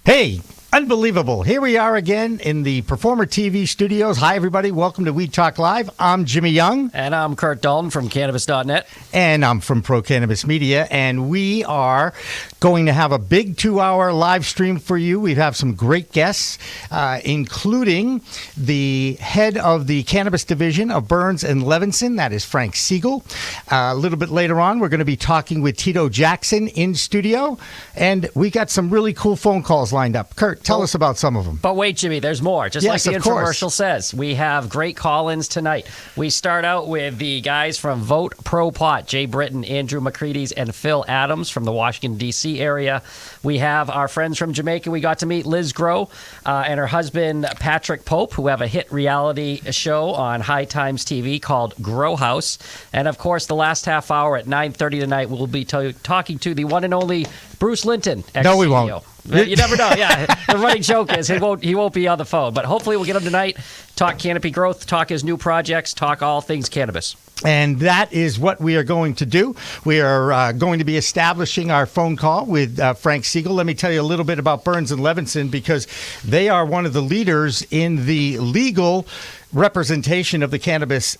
Hey, unbelievable. Here we are again in the Performer TV studios. Hi, everybody. Welcome to Weed Talk Live. I'm Jimmy Young. And I'm Curt Dalton from Cannabis.net. And I'm from Pro Cannabis Media. And we are going to have a big 2-hour live stream for you. We have some great guests, including the head of the Cannabis Division of Burns and Levinson. That is Frank Segall. A little bit later on, we're going to be talking with Tito Jackson in studio. And we got some really cool phone calls lined up. Curt, tell us about some of them. But wait, Jimmy, there's more. Just like the infomercial says, we have great call-ins tonight. We start out with the guys from Vote Pro Pot, Jay Britton, Andrew McCready's, and Phil Adams from the Washington, D.C. area. We have our friends from Jamaica. We got to meet Liz Grow and her husband, Patrick Pope, who have a hit reality show on High Times TV called Grow House. And, of course, the last half hour at 9:30 tonight, we'll be talking to the one and only Bruce Linton, ex-CEO. No, we won't. You never know. Yeah, the running joke is he won't be on the phone, but hopefully we'll get him tonight. Talk canopy growth, talk his new projects, talk all things cannabis. And that is what we are going to do. We are going to be establishing our phone call with Frank Segall. Let me tell you a little bit about Burns and Levinson because they are one of the leaders in the legal representation of the cannabis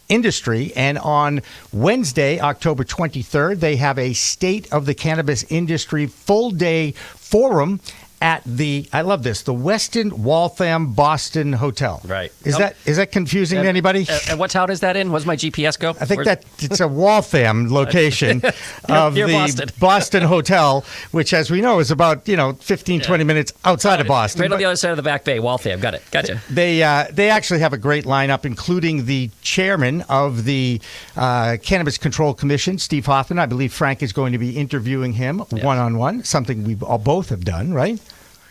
industry. And on Wednesday, October 23rd, they have a State of the Cannabis Industry full-day forum at the, I love this, the Westin Waltham Boston Hotel. Right. Is that confusing to anybody? And what town is that in? Where's my GPS go? I think that it's a Waltham location of the Boston Hotel, which, as we know, is about 15, 20 minutes outside of Boston. Right on the other side of the Back Bay, Waltham. Got it. Gotcha. They actually have a great lineup, including the chairman of the Cannabis Control Commission, Steve Hoffman. I believe Frank is going to be interviewing him one-on-one, something we both have done, right?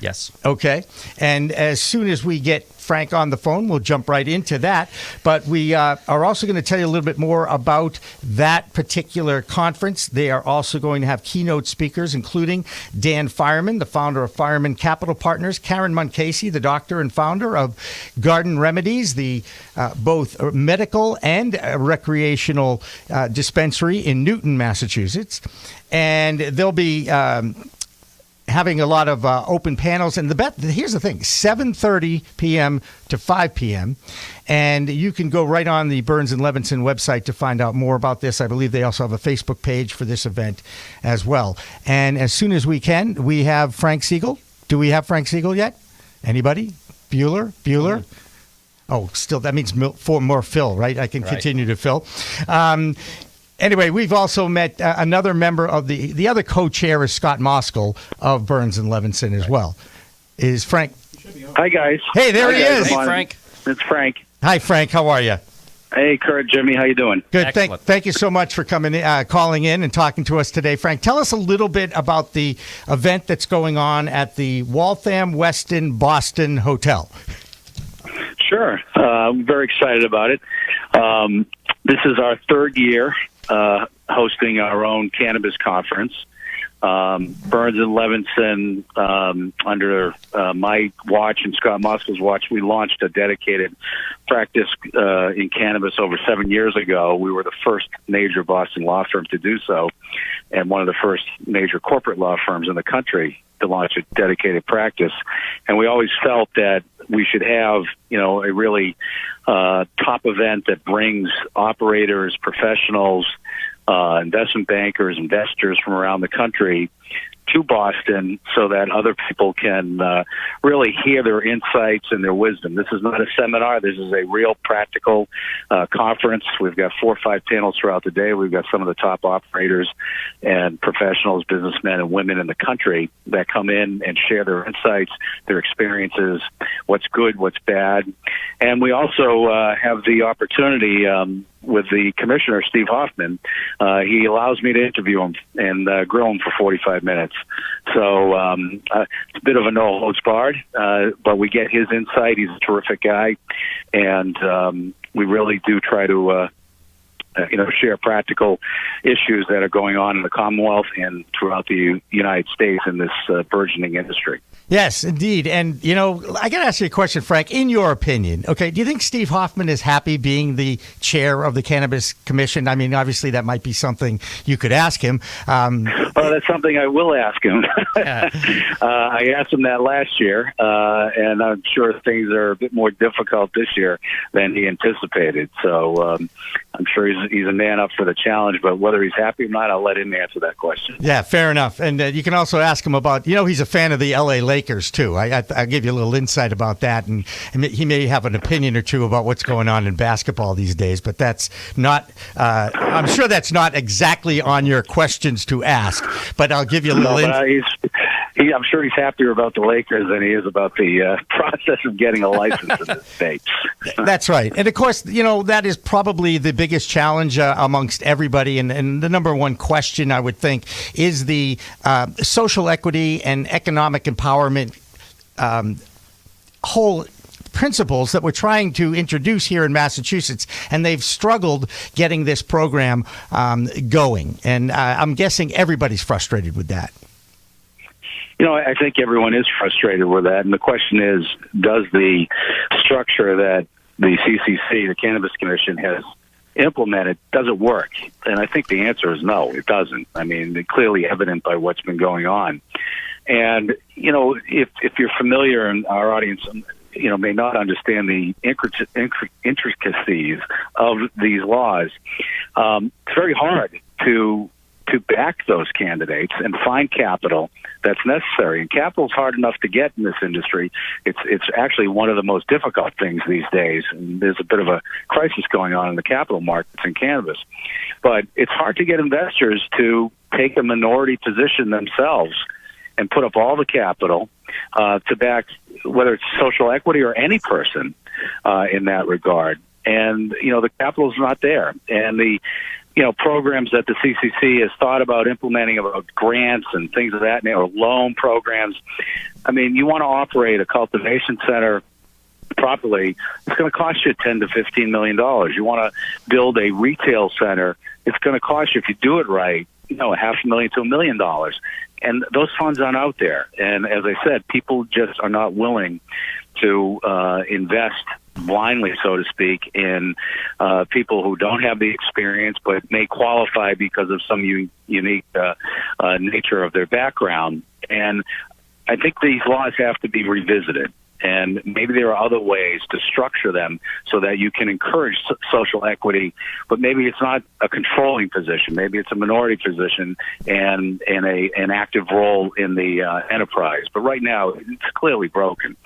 Yes. Okay. And as soon as we get Frank on the phone, we'll jump right into that. But we are also going to tell you a little bit more about that particular conference. They are also going to have keynote speakers, including Dan Fireman, the founder of Fireman Capital Partners, Karen Muncasey, the doctor and founder of Garden Remedies, the both medical and recreational dispensary in Newton, Massachusetts. And they'll be having a lot of open panels. And here's the thing, 7:30 p.m. to 5 p.m. And you can go right on the Burns and Levinson website to find out more about this. I believe they also have a Facebook page for this event as well. And as soon as we can, we have Frank Segall. Do we have Frank Segall yet? Anybody? Bueller? Oh, still, that means more Phil, right? I can continue to Phil. Anyway, we've also met another member of the other co-chair is Scott Moskal of Burns and Levinson as well. Is Frank? Hi, guys. Hey, there he is. Hey, Frank. It's Frank. Hi, Frank. How are you? Hey, Curt, Jimmy. How you doing? Good. Thank you so much for calling in and talking to us today. Frank, tell us a little bit about the event that's going on at the Waltham Westin Boston Hotel. Sure. I'm very excited about it. This is our third year hosting our own cannabis conference. Burns and Levinson, under my watch and Scott Moskal's watch, we launched a dedicated practice in cannabis over 7 years ago. We were the first major Boston law firm to do so, and one of the first major corporate law firms in the country to launch a dedicated practice. And we always felt that we should have, a really top event that brings operators, professionals, investment bankers, investors from around the country to Boston so that other people can really hear their insights and their wisdom. This is not a seminar. This is a real practical conference. We've got 4 or 5 panels throughout the day. We've got some of the top operators and professionals, businessmen and women in the country that come in and share their insights, their experiences, what's good, what's bad. And we also have the opportunity with the commissioner, Steve Hoffman. He allows me to interview him and grill him for 45 minutes. So it's a bit of a no-holds-barred, but we get his insight. He's a terrific guy, and we really do try to share practical issues that are going on in the Commonwealth and throughout the United States in this burgeoning industry. Yes, indeed. And, I got to ask you a question, Frank. In your opinion, okay, do you think Steve Hoffman is happy being the chair of the Cannabis Commission? I mean, obviously, that might be something you could ask him. Well, that's something I will ask him. I asked him that last year, and I'm sure things are a bit more difficult this year than he anticipated. So I'm sure he's a man up for the challenge, but whether he's happy or not, I'll let him answer that question. Yeah, fair enough. And you can also ask him about, he's a fan of the L.A. Lakers, too. I'll give you a little insight about that, and he may have an opinion or two about what's going on in basketball these days, but that's not, I'm sure that's not exactly on your questions to ask, but I'll give you a little insight. I'm sure he's happier about the Lakers than he is about the process of getting a license in the States. That's right. And, of course, that is probably the biggest challenge amongst everybody. And the number one question, I would think, is the social equity and economic empowerment whole principles that we're trying to introduce here in Massachusetts, and they've struggled getting this program going. And I'm guessing everybody's frustrated with that. I think everyone is frustrated with that, and the question is, does the structure that the CCC, the Cannabis Commission, has implemented, does it work? And I think the answer is no, it doesn't. I mean, it's clearly evident by what's been going on. And, if you're familiar, and our audience, may not understand the intricacies of these laws, it's very hard to back those candidates and find capital that's necessary. And capital is hard enough to get in this industry. It's actually one of the most difficult things these days. And there's a bit of a crisis going on in the capital markets in cannabis. But it's hard to get investors to take a minority position themselves and put up all the capital to back, whether it's social equity or any person in that regard. And, the capital is not there. And the programs that the CCC has thought about implementing, about grants and things of that nature, or loan programs. I mean, you want to operate a cultivation center properly, it's going to cost you $10 to $15 million. You want to build a retail center, it's going to cost you, if you do it right, $500,000 to $1 million. And those funds aren't out there. And as I said, people just are not willing to invest blindly, so to speak, in people who don't have the experience but may qualify because of some unique nature of their background. And I think these laws have to be revisited. And maybe there are other ways to structure them so that you can encourage social equity, but maybe it's not a controlling position. Maybe it's a minority position and an active role in the enterprise. But right now, it's clearly broken.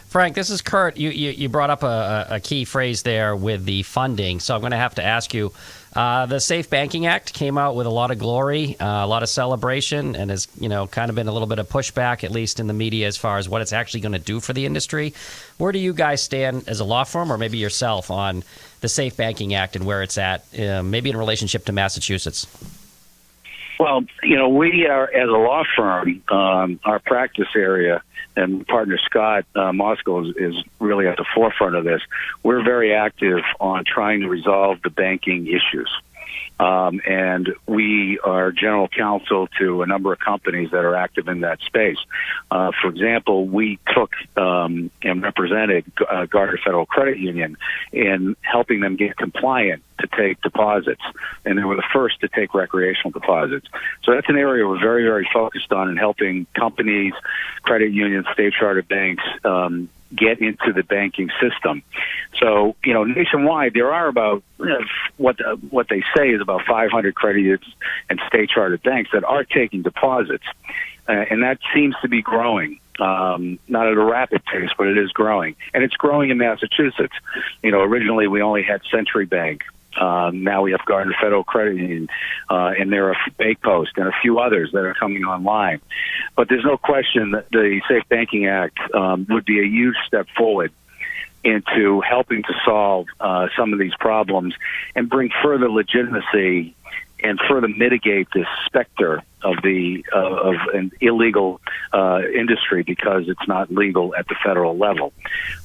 Frank, this is Curt. You brought up a key phrase there with the funding, so I'm going to have to ask you. The Safe Banking Act came out with a lot of glory, a lot of celebration, and has kind of been a little bit of pushback, at least in the media, as far as what it's actually going to do for the industry. Where do you guys stand as a law firm, or maybe yourself, on the Safe Banking Act and where it's at, maybe in relationship to Massachusetts? Well, we are, as a law firm, our practice area, and partner Scott Moskal is really at the forefront of this. We're very active on trying to resolve the banking issues. And we are general counsel to a number of companies that are active in that space. For example, we took and represented Gardner Federal Credit Union in helping them get compliant to take deposits. And they were the first to take recreational deposits. So that's an area we're very, very focused on in helping companies, credit unions, state chartered banks, get into the banking system. So, nationwide, there are about what they say is about 500 credit unions and state chartered banks that are taking deposits, and that seems to be growing. Not at a rapid pace, but it is growing, and it's growing in Massachusetts. Originally we only had Century Bank. Now we have Gardner Federal Credit Union, and there are Baypost and a few others that are coming online. But there's no question that the Safe Banking Act would be a huge step forward into helping to solve some of these problems and bring further legitimacy and further mitigate this specter of an illegal industry because it's not legal at the federal level.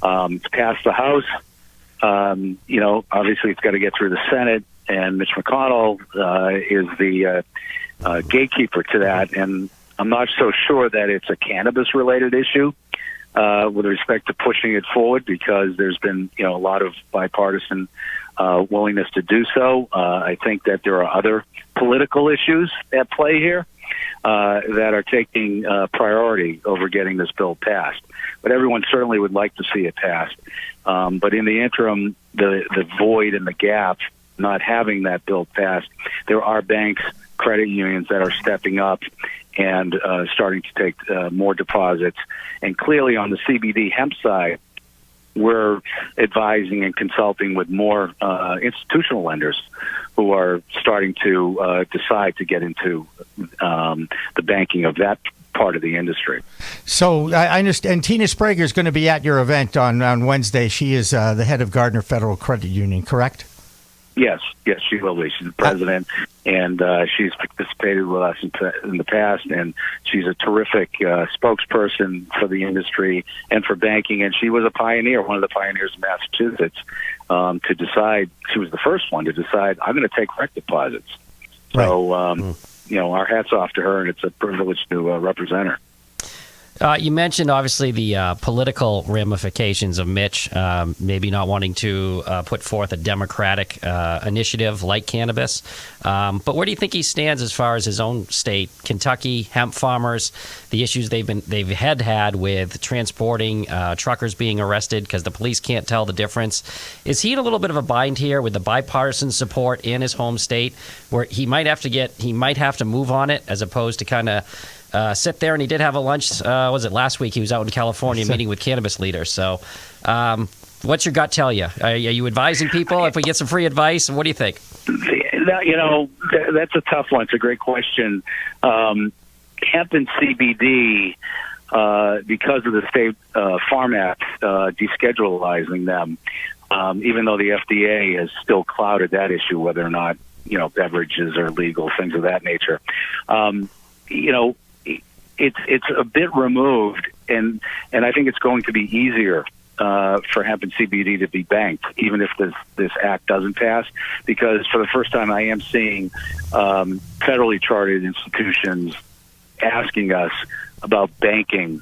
It's passed the House. Obviously it's got to get through the Senate, and Mitch McConnell is the gatekeeper to that. And I'm not so sure that it's a cannabis-related issue with respect to pushing it forward, because there's been a lot of bipartisan willingness to do so. I think that there are other political issues at play here that are taking priority over getting this bill passed. But everyone certainly would like to see it passed. But in the interim, the void and the gap, not having that bill passed, there are banks, credit unions that are stepping up and starting to take more deposits. And clearly on the CBD hemp side, we're advising and consulting with more institutional lenders who are starting to decide to get into the banking of that part of the industry. So I understand Tina Sprague is going to be at your event on Wednesday. She is the head of Gardner Federal Credit Union, correct? Yes, she will be. She's the president, and she's participated with us in the past, and she's a terrific spokesperson for the industry and for banking, and she was a pioneer, one of the pioneers in Massachusetts, to decide. She was the first one to decide, I'm going to take direct deposits. Right. So, our hats off to her, and it's a privilege to represent her. You mentioned, obviously, the political ramifications of Mitch maybe not wanting to put forth a Democratic initiative like cannabis. But where do you think he stands as far as his own state, Kentucky, hemp farmers, the issues they've had with transporting truckers being arrested because the police can't tell the difference? Is he in a little bit of a bind here with the bipartisan support in his home state, where he might have to move on it as opposed to kind of sit there? And he did have a lunch, was it last week? He was out in California meeting with cannabis leaders. So what's your gut tell you? Are you advising people if we get some free advice? What do you think? That's a tough one. It's a great question. Hemp and CBD, because of the state Farm Act deschedulizing them, even though the FDA has still clouded that issue, whether or not beverages are legal, things of that nature. It's a bit removed, and I think it's going to be easier for hemp and CBD to be banked, even if this act doesn't pass, because for the first time I am seeing federally chartered institutions asking us about banking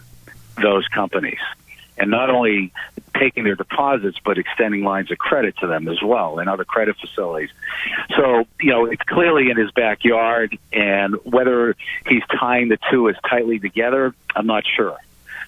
those companies, and not only taking their deposits, but extending lines of credit to them as well and other credit facilities. So, it's clearly in his backyard, and whether he's tying the two as tightly together, I'm not sure.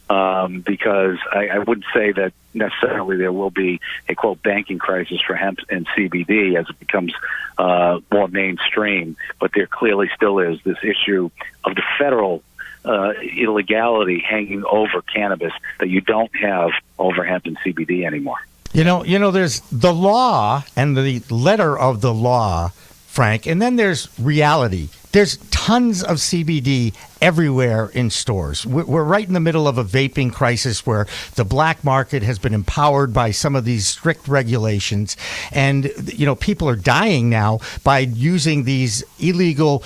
Because I wouldn't say that necessarily there will be a, quote, banking crisis for hemp and CBD as it becomes more mainstream, but there clearly still is this issue of the federal illegality hanging over cannabis that you don't have over hemp and CBD anymore. There's the law and the letter of the law, Frank, and then there's reality. There's tons of CBD everywhere in stores. We're right in the middle of a vaping crisis where the black market has been empowered by some of these strict regulations. And, people are dying now by using these illegal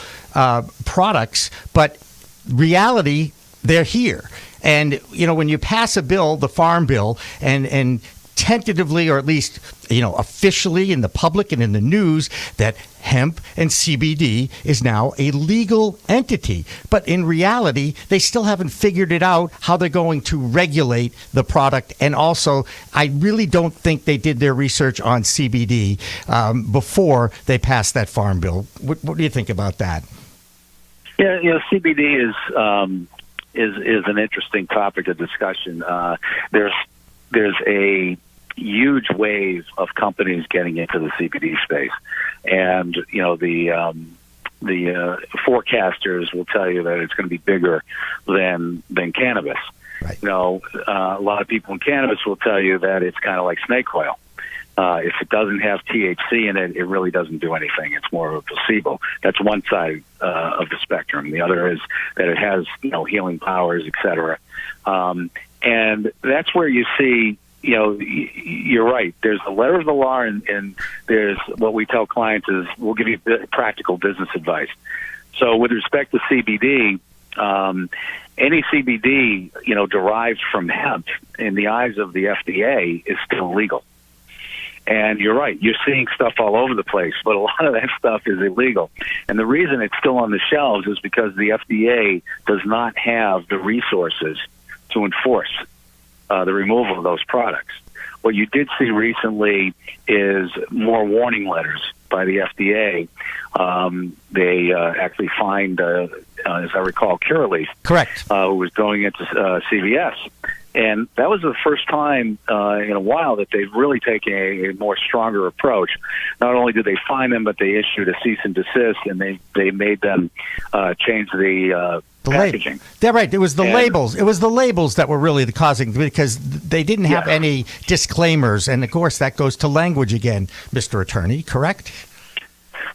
products. But reality, they're here. And, when you pass a bill, the Farm Bill, and tentatively, or at least, officially in the public and in the news, that hemp and CBD is now a legal entity. But in reality, they still haven't figured it out how they're going to regulate the product. And also, I really don't think they did their research on CBD before they passed that Farm Bill. What do you think about that? Yeah, CBD is an interesting topic of discussion. There's a huge wave of companies getting into the CBD space, and the forecasters will tell you that it's going to be bigger than cannabis. Right. A lot of people in cannabis will tell you that it's kind of like snake oil. If it doesn't have THC in it, it really doesn't do anything. It's more of a placebo. That's one side of the spectrum. The other is that it has, healing powers, et cetera. And that's where you see, you're right. There's the letter of the law, and there's what we tell clients is we'll give you practical business advice. So with respect to CBD, any CBD, derived from hemp in the eyes of the FDA is still legal. And you're right. You're seeing stuff all over the place, but a lot of that stuff is illegal. And the reason it's still on the shelves is because the FDA does not have the resources to enforce the removal of those products. What you did see recently is more warning letters by the FDA. They actually fined, as I recall, Curaleaf, correct, who was going into CVS. And that was the first time in a while that they've really taken a more stronger approach. Not only did they fine them, but they issued a cease and desist, and they made them change the packaging. They're right. It was the labels. It was the labels that were really the causing, because they didn't have any disclaimers. And, of course, that goes to language again, Mr. Attorney, correct?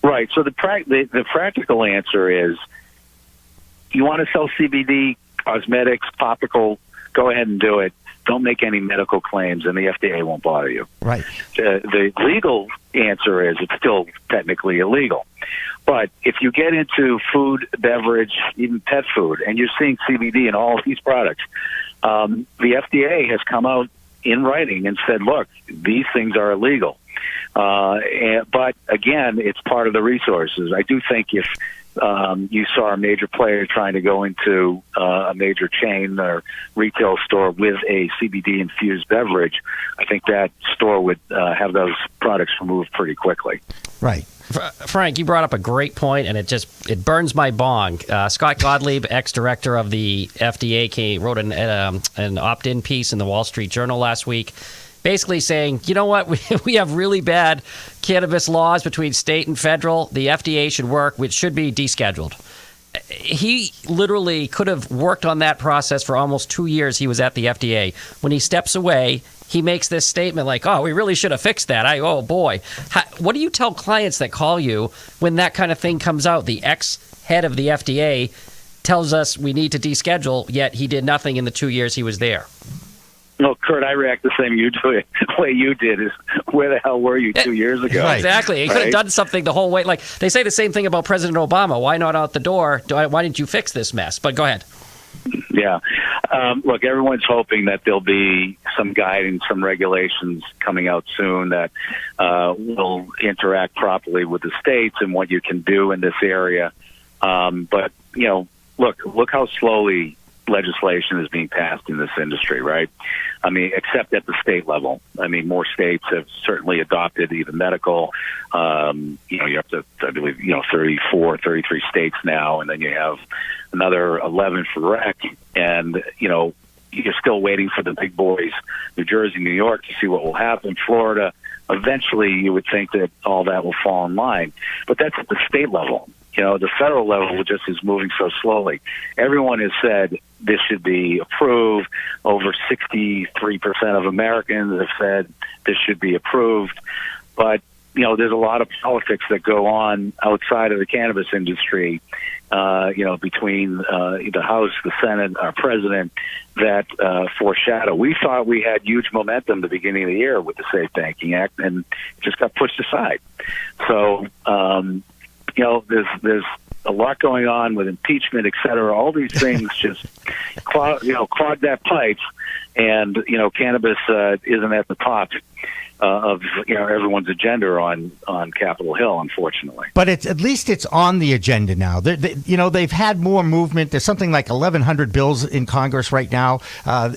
Right. So the practical answer is, you want to sell CBD, cosmetics, topical, go ahead and do it. Don't make any medical claims, and the FDA won't bother you. Right. The legal answer is it's still technically illegal. But if you get into food, beverage, even pet food, and you're seeing CBD in all of these products, the FDA has come out in writing and said, look, these things are illegal. But, again, it's part of the resources. I do think if you saw a major player trying to go into a major chain or retail store with a CBD-infused beverage, I think that store would have those products removed pretty quickly. Right. Frank, you brought up a great point, and it burns my bong. Scott Gottlieb, ex-director of the FDA, wrote an opt-in piece in the Wall Street Journal last week, basically saying, you know what, we have really bad cannabis laws between state and federal. The FDA should work, which should be descheduled. He literally could have worked on that process for almost 2 years. He was at the FDA. When he steps away, he makes this statement like, oh, we really should have fixed that. Oh, boy. What do you tell clients that call you when that kind of thing comes out? The ex-head of the FDA tells us we need to deschedule, yet he did nothing in the 2 years he was there. No, Curt, I react the same way you did. Is where the hell were you 2 years ago? Right. Exactly. He could have done something the whole way. Like, they say the same thing about President Obama. Why not out the door? Why didn't you fix this mess? But go ahead. Yeah. Look, everyone's hoping that there'll be some guidance, some regulations coming out soon that will interact properly with the states and what you can do in this area. But, look how slowly legislation is being passed in this industry, right? I mean, except at the state level. I mean, more states have certainly adopted even medical. You have to, I believe, 34, 33 states now, and then you have another 11 for rec. And, you're still waiting for the big boys, New Jersey, New York, to see what will happen. Florida, eventually you would think that all that will fall in line. But that's at the state level. The federal level just is moving so slowly. Everyone has said this should be approved. Over 63% of Americans have said this should be approved. But, there's a lot of politics that go on outside of the cannabis industry, between the House, the Senate, our president, that foreshadow. We thought we had huge momentum at the beginning of the year with the Safe Banking Act, and it just got pushed aside. So, there's a lot going on with impeachment, et cetera. All these things just clog that pipe, and cannabis isn't at the top of everyone's agenda on Capitol Hill, unfortunately. But at least it's on the agenda now. They've had more movement. There's something like 1,100 bills in Congress right now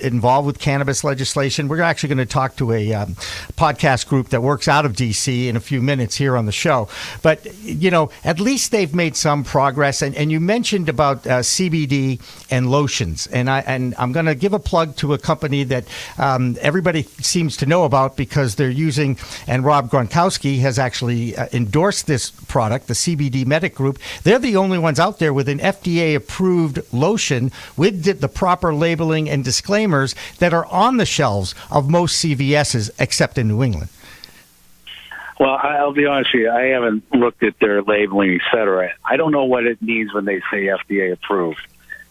involved with cannabis legislation. We're actually going to talk to a podcast group that works out of D.C. in a few minutes here on the show. But at least they've made some progress. And you mentioned about CBD and lotions, and I'm going to give a plug to a company that everybody seems to know about because they're using, and Rob Gronkowski has actually endorsed this product, the CBD Medic Group. They're the only ones out there with an FDA-approved lotion with the proper labeling and disclaimers that are on the shelves of most CVS's, except in New England. Well, I'll be honest with you. I haven't looked at their labeling, et cetera. I don't know what it means when they say FDA approved,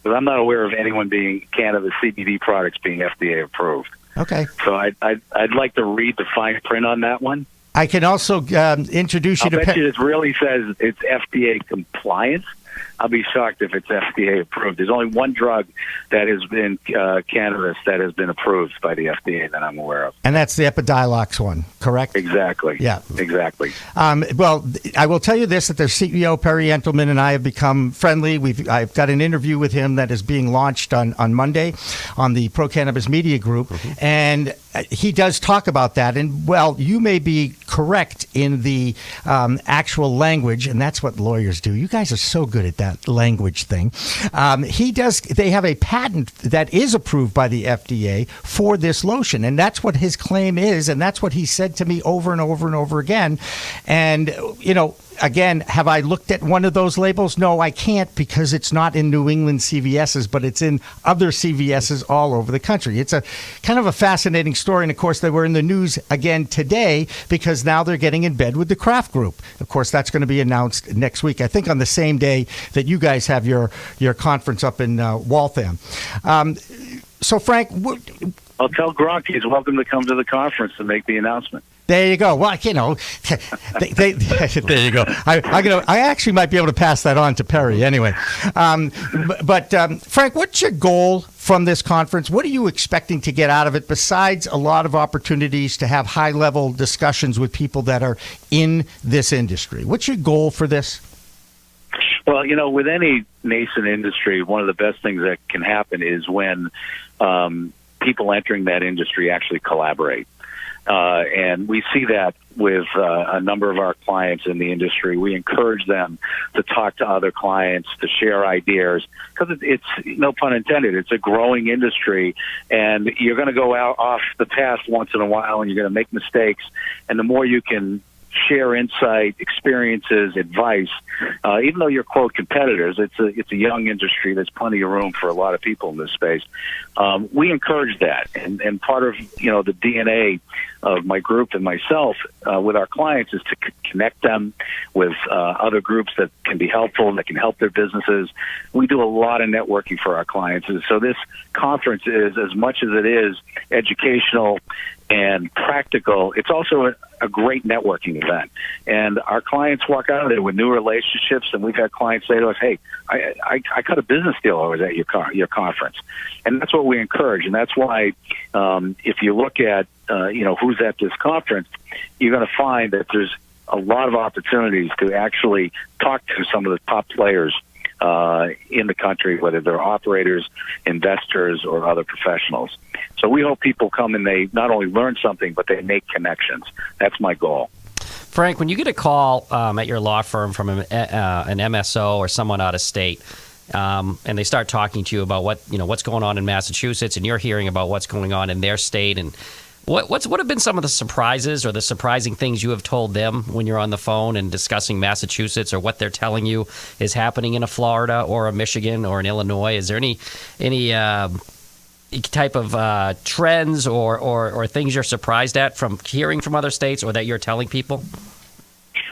because I'm not aware of anyone being cannabis CBD products being FDA approved. Okay. So I'd like to read the fine print on that one. I can also introduce you I to... bet you it really says it's FDA compliant. I'll be shocked if it's FDA approved. There's only one drug that has been cannabis that has been approved by the FDA that I'm aware of. And that's the Epidiolex one, correct? Exactly. Yeah. Exactly. Well, I will tell you this, that their CEO, Perry Entelman, and I have become friendly. I've got an interview with him that is being launched on Monday on the Pro Cannabis Media Group. Mm-hmm. And he does talk about that. And, well, you may be correct in the actual language, and that's what lawyers do. You guys are so good at that language thing. They have a patent that is approved by the FDA for this lotion, and that's what his claim is, and that's what he said to me over and over and over again. And, again, have I looked at one of those labels? No, I can't, because it's not in New England CVS's, but it's in other CVS's all over the country. It's a kind of a fascinating story. And of course, they were in the news again today because now they're getting in bed with the Kraft Group. Of course, that's going to be announced next week, I think on the same day that you guys have your conference up in Waltham. So, Frank, I'll tell Gronk he's welcome to come to the conference to make the announcement. There you go. Well, there you go. I actually might be able to pass that on to Perry anyway. But Frank, what's your goal from this conference? What are you expecting to get out of it besides a lot of opportunities to have high-level discussions with people that are in this industry? What's your goal for this? Well, with any nascent industry, one of the best things that can happen is when people entering that industry actually collaborate. And we see that with a number of our clients in the industry. We encourage them to talk to other clients, to share ideas, because it's no pun intended, it's a growing industry, and you're going to go out off the path once in a while, and you're going to make mistakes. And the more you can share insight, experiences, advice, even though you're, quote, competitors, it's a young industry. There's plenty of room for a lot of people in this space. We encourage that. And part of, the DNA of my group and myself with our clients is to connect them with other groups that can be helpful, that can help their businesses. We do a lot of networking for our clients. And so this conference is, as much as it is educational and practical, it's also a great networking event. And our clients walk out of there with new relationships, and we've had clients say to us, hey, I cut a business deal I was at your conference. And that's what we encourage. And that's why if you look at, who's at this conference, you're going to find that there's a lot of opportunities to actually talk to some of the top players in the country, whether they're operators, investors, or other professionals. So we hope people come and they not only learn something, but they make connections. That's my goal. Frank, when you get a call at your law firm from an MSO or someone out of state, and they start talking to you about what's going on in Massachusetts, and you're hearing about what's going on in their state, and what have been some of the surprises or the surprising things you have told them when you're on the phone and discussing Massachusetts, or what they're telling you is happening in a Florida or a Michigan or an Illinois? Is there any type of trends or things you're surprised at from hearing from other states, or that you're telling people?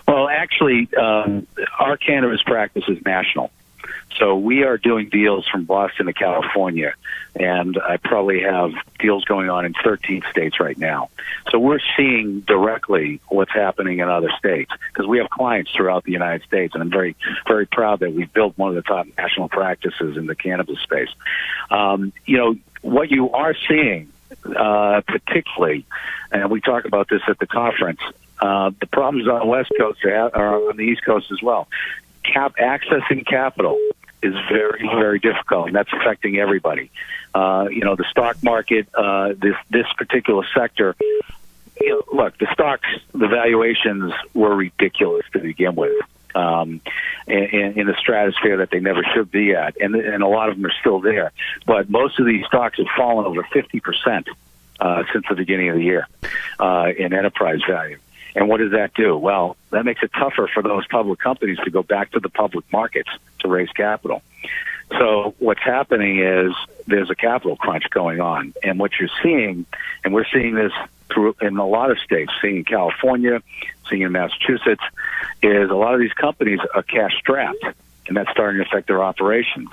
Well, actually, our cannabis practice is national. So we are doing deals from Boston to California, and I probably have deals going on in 13 states right now. So we're seeing directly what's happening in other states, because we have clients throughout the United States, and I'm very, very proud that we've built one of the top national practices in the cannabis space. What you are seeing, particularly, and we talk about this at the conference, the problems on the West Coast are on the East Coast as well. Accessing capital is very, very difficult, and that's affecting everybody. The stock market, this particular sector, look, the valuations were ridiculous to begin with. In the stratosphere that they never should be at, and a lot of them are still there. But most of these stocks have fallen over 50% since the beginning of the year in enterprise value. And what does that do? Well, that makes it tougher for those public companies to go back to the public markets to raise capital. So what's happening is there's a capital crunch going on. And what you're seeing, and we're seeing this in a lot of states, seeing in California, seeing in Massachusetts, is a lot of these companies are cash strapped, and that's starting to affect their operations.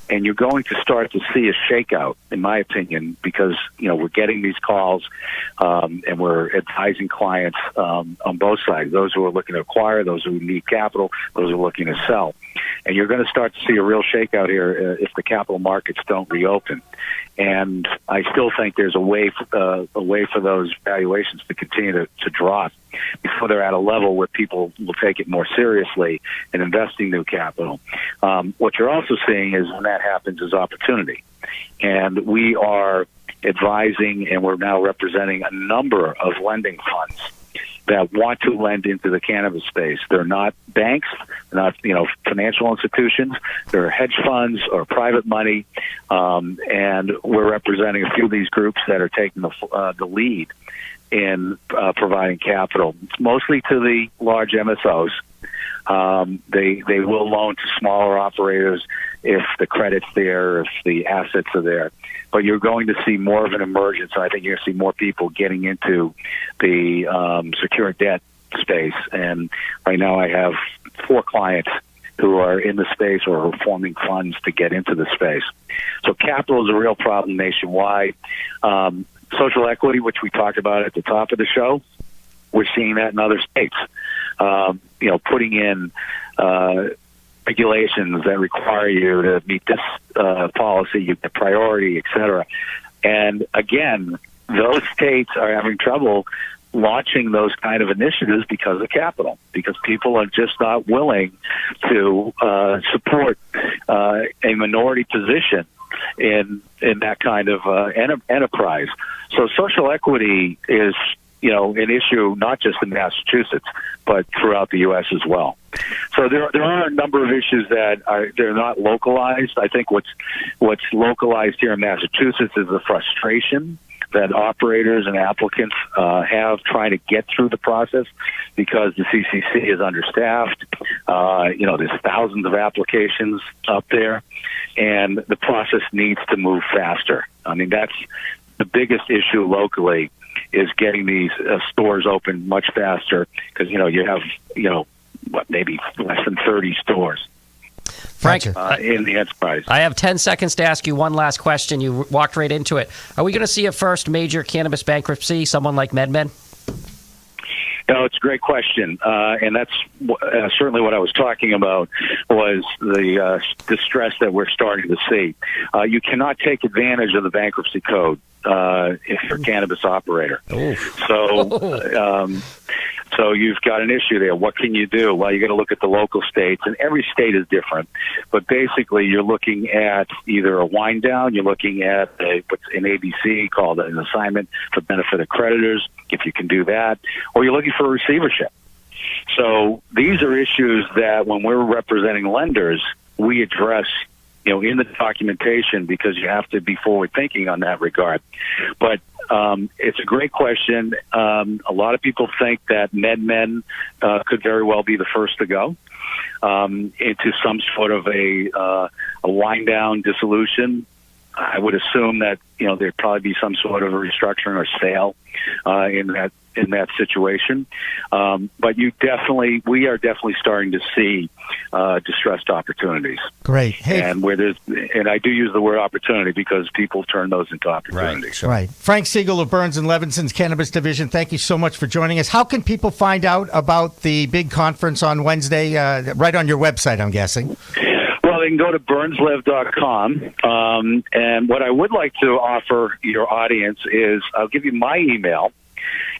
And you're going to start to see a shakeout, in my opinion, because we're getting these calls and we're advising clients on both sides, those who are looking to acquire, those who need capital, those who are looking to sell. And you're going to start to see a real shakeout here if the capital markets don't reopen. And I still think there's a way for those valuations to continue to drop before they're at a level where people will take it more seriously in investing new capital. What you're also seeing is when that happens is opportunity. And we are advising, and we're now representing a number of lending funds that want to lend into the cannabis space. They're not banks, they're not financial institutions. They're hedge funds or private money, and we're representing a few of these groups that are taking the lead in providing capital. It's mostly to the large MSOs. They will loan to smaller operators if the credit's there, if the assets are there. But you're going to see more of an emergence. I think you're going to see more people getting into the secured debt space. And right now I have 4 clients who are in the space or are forming funds to get into the space. So capital is a real problem nationwide. Social equity, which we talked about at the top of the show, we're seeing that in other states. Putting in regulations that require you to meet this policy, the priority, et cetera. And again, those states are having trouble launching those kind of initiatives because of capital, because people are just not willing to support a minority position in that kind of enterprise. So social equity is an issue not just in Massachusetts, but throughout the U.S. as well. So there are a number of issues that they're not localized. I think what's localized here in Massachusetts is the frustration that operators and applicants have trying to get through the process because the CCC is understaffed. There's thousands of applications up there, and the process needs to move faster. I mean, that's the biggest issue locally, is getting these stores open much faster because, you have, maybe less than 30 stores. Frank, in the enterprise. I have 10 seconds to ask you one last question. You walked right into it. Are we going to see a first major cannabis bankruptcy, someone like MedMen? No, it's a great question, and that's certainly what I was talking about, was the distress that we're starting to see. You cannot take advantage of the bankruptcy code if you're a cannabis operator. So you've got an issue there. What can you do? Well, you got to look at the local states, and every state is different. But basically, you're looking at either a wind down, you're looking at what's an ABC called an assignment for benefit of creditors, if you can do that, or you're looking for a receivership. So these are issues that when we're representing lenders, we address in the documentation, because you have to be forward thinking on that regard. But it's a great question. A lot of people think that MedMen could very well be the first to go into some sort of a wind down dissolution. I would assume that there'd probably be some sort of a restructuring or sale in that situation. But we are definitely starting to see distressed opportunities. Great. Hey, and I do use the word opportunity because people turn those into opportunities. Right. Frank Segall of Burns and Levinson's Cannabis Division, thank you so much for joining us. How can people find out about the big conference on Wednesday? Right on your website, I'm guessing. Well, they can go to burnslev.com. And what I would like to offer your audience is I'll give you my email.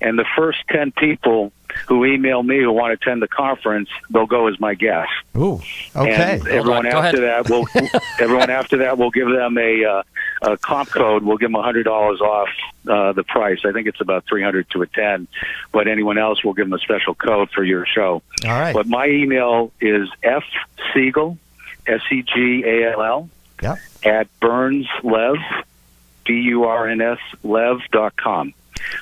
And the first 10 people who email me who want to attend the conference, they'll go as my guest. Ooh, okay. And everyone after that, we'll give them a comp code. We'll give them $100 off the price. I think it's about $300 to attend. But anyone else, we'll give them a special code for your show. All right. But my email is fsegall, Segall, yep, at burnslev, burnslev.com.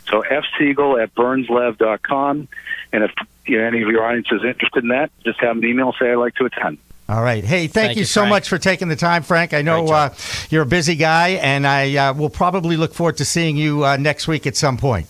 So fsegall at burnslev.com. And if any of your audience is interested in that, just have an email, say I'd like to attend. All right. Hey, thank you so much for taking the time, Frank. I know you're a busy guy, and I will probably look forward to seeing you next week at some point.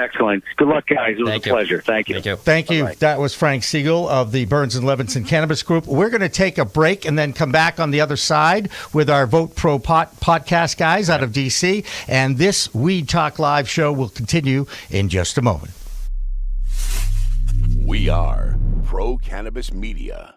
Excellent. Good luck, guys. It was a pleasure. Thank you. Thank you. That was Frank Segall of the Burns and Levinson Cannabis Group. We're going to take a break and then come back on the other side with our Vote Pro podcast guys out of D.C. And this Weed Talk Live show will continue in just a moment. We are Pro Cannabis Media.